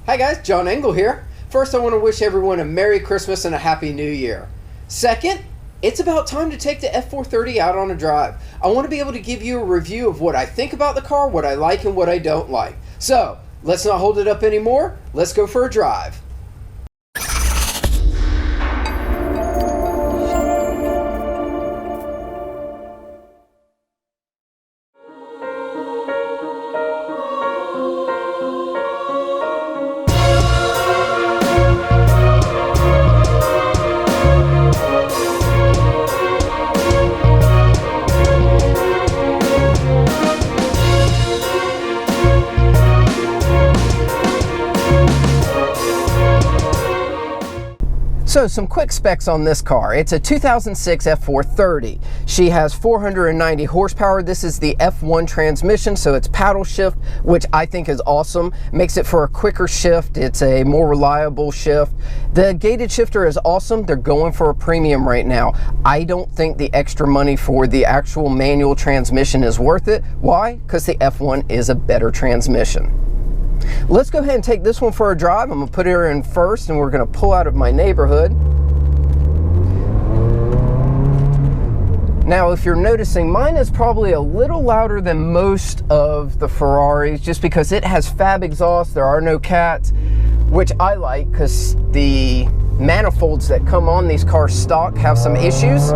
Hi guys, John Engel here. First, I want to wish everyone a Merry Christmas and a Happy New Year. Second, it's about time to take the F430 out on a drive. I want to be able to give you a review of what I think about the car, what I like and what I don't like. So, let's not hold it up anymore. Let's go for a drive. So some quick specs on this car. It's a 2006 F430. She has 490 horsepower. This is the F1 transmission, so it's paddle shift, which I think is awesome. Makes it for a quicker shift. It's a more reliable shift. The gated shifter is awesome. They're going for a premium right now. I don't think the extra money for the actual manual transmission is worth it. Why? Because the F1 is a better transmission. Let's go ahead and take this one for a drive. I'm going to put her in first and we're going to pull out of my neighborhood. Now, if you're noticing, mine is probably a little louder than most of the Ferraris just because it has fab exhaust. There are no cats, which I like because the manifolds that come on these cars stock have some issues.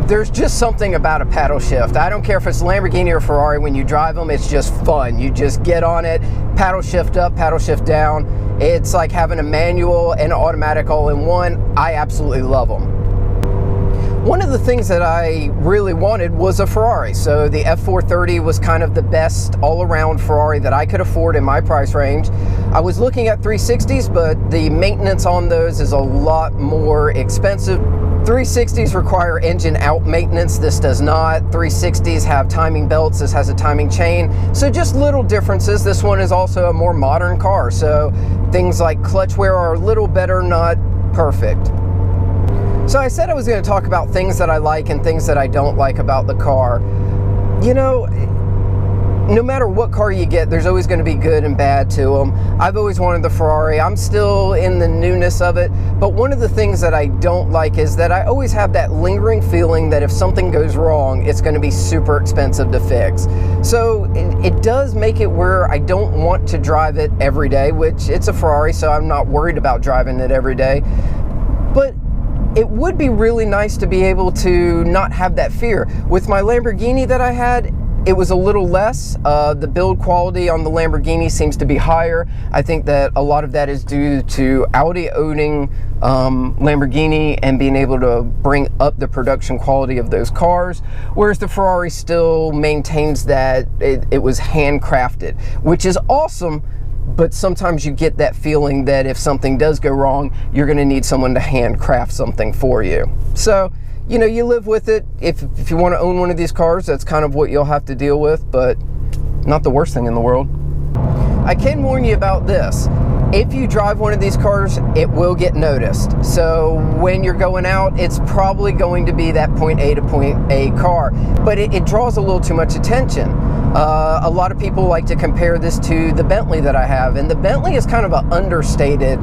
There's just something about a paddle shift. I don't care if it's Lamborghini or Ferrari, when you drive them, it's just fun. You just get on it, paddle shift up, paddle shift down. It's like having a manual and automatic all in one. I absolutely love them. One of the things that I really wanted was a Ferrari. So the F430 was kind of the best all-around Ferrari that I could afford in my price range. I was looking at 360s, but the maintenance on those is a lot more expensive. 360s require engine out maintenance. This does not. 360s have timing belts. This has a timing chain. So just little differences. This one is also a more modern car. So things like clutch wear are a little better, not perfect. So I said I was going to talk about things that I like and things that I don't like about the car. You know, no matter what car you get, there's always going to be good and bad to them. I've always wanted the Ferrari. I'm still in the newness of it. But one of the things that I don't like is that I always have that lingering feeling that if something goes wrong, it's going to be super expensive to fix. So it does make it where I don't want to drive it every day, which it's a Ferrari, so I'm not worried about driving it every day. But it would be really nice to be able to not have that fear. With my Lamborghini that I had, it was a little less. The build quality on the Lamborghini seems to be higher. I think that a lot of that is due to Audi owning Lamborghini and being able to bring up the production quality of those cars, whereas the Ferrari still maintains that it was handcrafted, which is awesome. But sometimes you get that feeling that if something does go wrong, you're going to need someone to handcraft something for you. So, you know, you live with it. If you want to own one of these cars, that's kind of what you'll have to deal with, but not the worst thing in the world. I can warn you about this. If you drive one of these cars, it will get noticed. So when you're going out, it's probably going to be that point A to point A car, but it draws a little too much attention. A lot of people like to compare this to the Bentley that I have, and the Bentley is kind of an understated,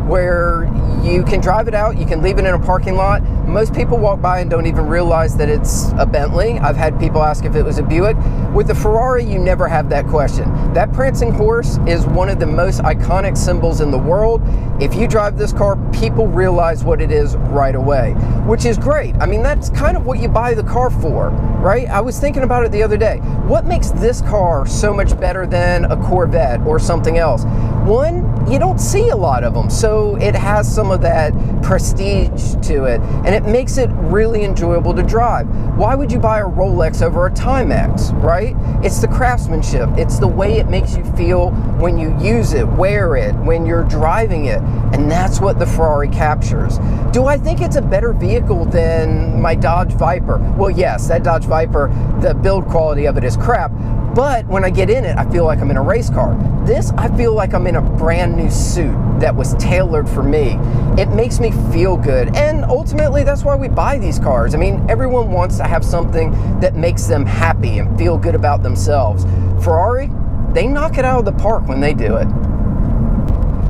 where you can drive it out, you can leave it in a parking lot. Most people walk by and don't even realize that it's a Bentley. I've had people ask if it was a Buick. With the Ferrari, you never have that question. That prancing horse is one of the most iconic symbols in the world. If you drive this car, people realize what it is right away, which is great. I mean, that's kind of what you buy the car for, right? I was thinking about it the other day. What makes this car so much better than a Corvette or something else? One, you don't see a lot of them, so it has some of that prestige to it, and it makes it really enjoyable to drive. Why would you buy a Rolex over a Timex, right? It's the craftsmanship. It's the way it makes you feel when you use it, wear it, when you're driving it, and that's what the Ferrari captures. Do I think it's a better vehicle than my Dodge Viper? Well, yes, that Dodge Viper, the build quality of it is crap, But when I get in it, I feel like I'm in a race car. This, I feel like I'm in a brand new suit that was tailored for me. It makes me feel good, and ultimately that's why we buy these cars. I mean, everyone wants to have something that makes them happy and feel good about themselves. Ferrari, they knock it out of the park when they do it.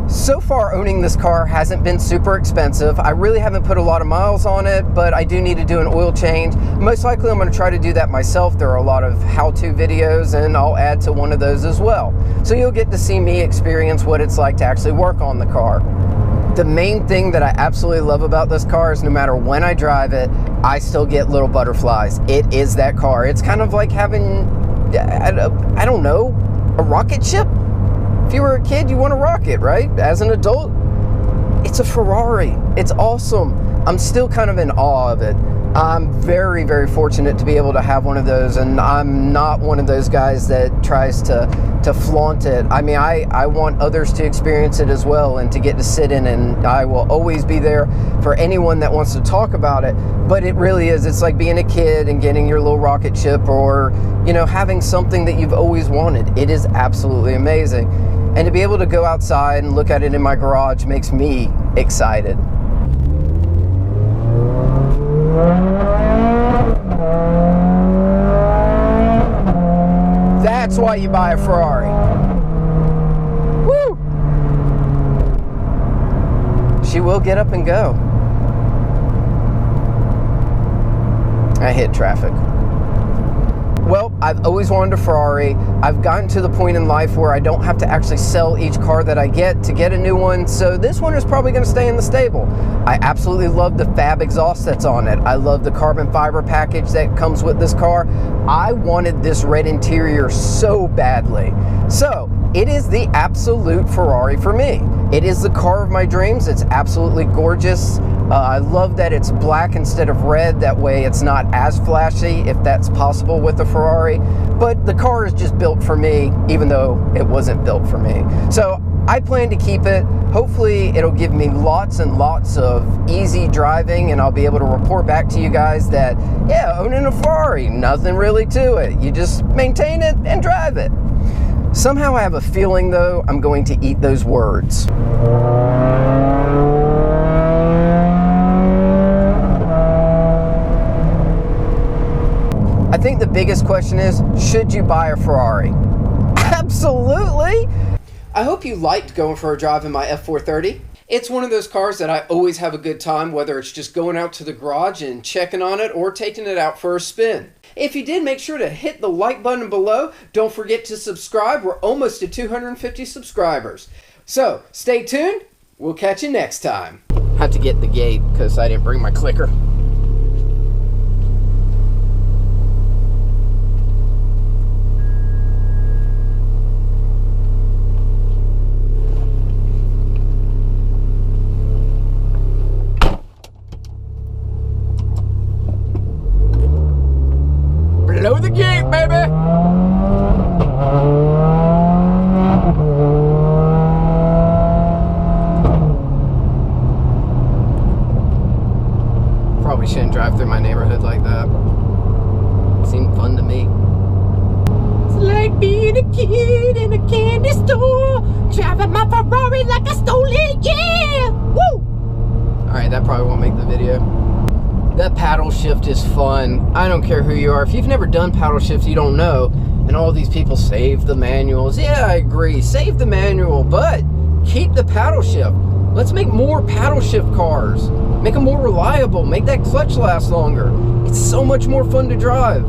So far, owning this car hasn't been super expensive. I really haven't put a lot of miles on it, but I do need to do an oil change. Most likely I'm going to try to do that myself. There are a lot of how-to videos, and I'll add to one of those as well. So you'll get to see me experience what it's like to actually work on the car. The main thing that I absolutely love about this car is no matter when I drive it, I still get little butterflies. It is that car. It's kind of like having, I don't know, a rocket ship? If you were a kid, you want a rocket, right? As an adult, it's a Ferrari. It's awesome. I'm still kind of in awe of it. I'm very, very fortunate to be able to have one of those, and I'm not one of those guys that tries to flaunt it. I mean, I want others to experience it as well and to get to sit in, and I will always be there for anyone that wants to talk about it. But it really is, it's like being a kid and getting your little rocket ship, or, you know, having something that you've always wanted. It is absolutely amazing. And to be able to go outside and look at it in my garage makes me excited. That's why you buy a Ferrari. Woo! She will get up and go. I hit traffic. Well, I've always wanted a Ferrari. I've gotten to the point in life where I don't have to actually sell each car that I get to get a new one, so this one is probably going to stay in the stable. I absolutely love the fab exhaust that's on it. I love the carbon fiber package that comes with this car. I wanted this red interior so badly. So, it is the absolute Ferrari for me. It is the car of my dreams. It's absolutely gorgeous. I love that it's black instead of red. That way it's not as flashy, if that's possible with the Ferrari. But the car is just built for me, even though it wasn't built for me. So I plan to keep it. Hopefully it'll give me lots and lots of easy driving, and I'll be able to report back to you guys that, yeah, owning a Ferrari, nothing really to it. You just maintain it and drive it. Somehow I have a feeling, though, I'm going to eat those words. I think the biggest question is, should you buy a Ferrari? Absolutely! I hope you liked going for a drive in my F430. It's one of those cars that I always have a good time, whether it's just going out to the garage and checking on it or taking it out for a spin. If you did, make sure to hit the like button below. Don't forget to subscribe. We're almost to 250 subscribers. So, stay tuned. We'll catch you next time. I have to get the gate because I didn't bring my clicker. Blow the gate, baby! Probably shouldn't drive through my neighborhood like that. It seemed fun to me. It's like being a kid in a candy store, driving my Ferrari like I stole it, yeah! Woo! Alright, that probably won't make the video. That paddle shift is fun. I don't care who you are. If you've never done paddle shift, you don't know. And all these people save the manuals. Yeah, I agree. Save the manual, but keep the paddle shift. Let's make more paddle shift cars. Make them more reliable. Make that clutch last longer. It's so much more fun to drive.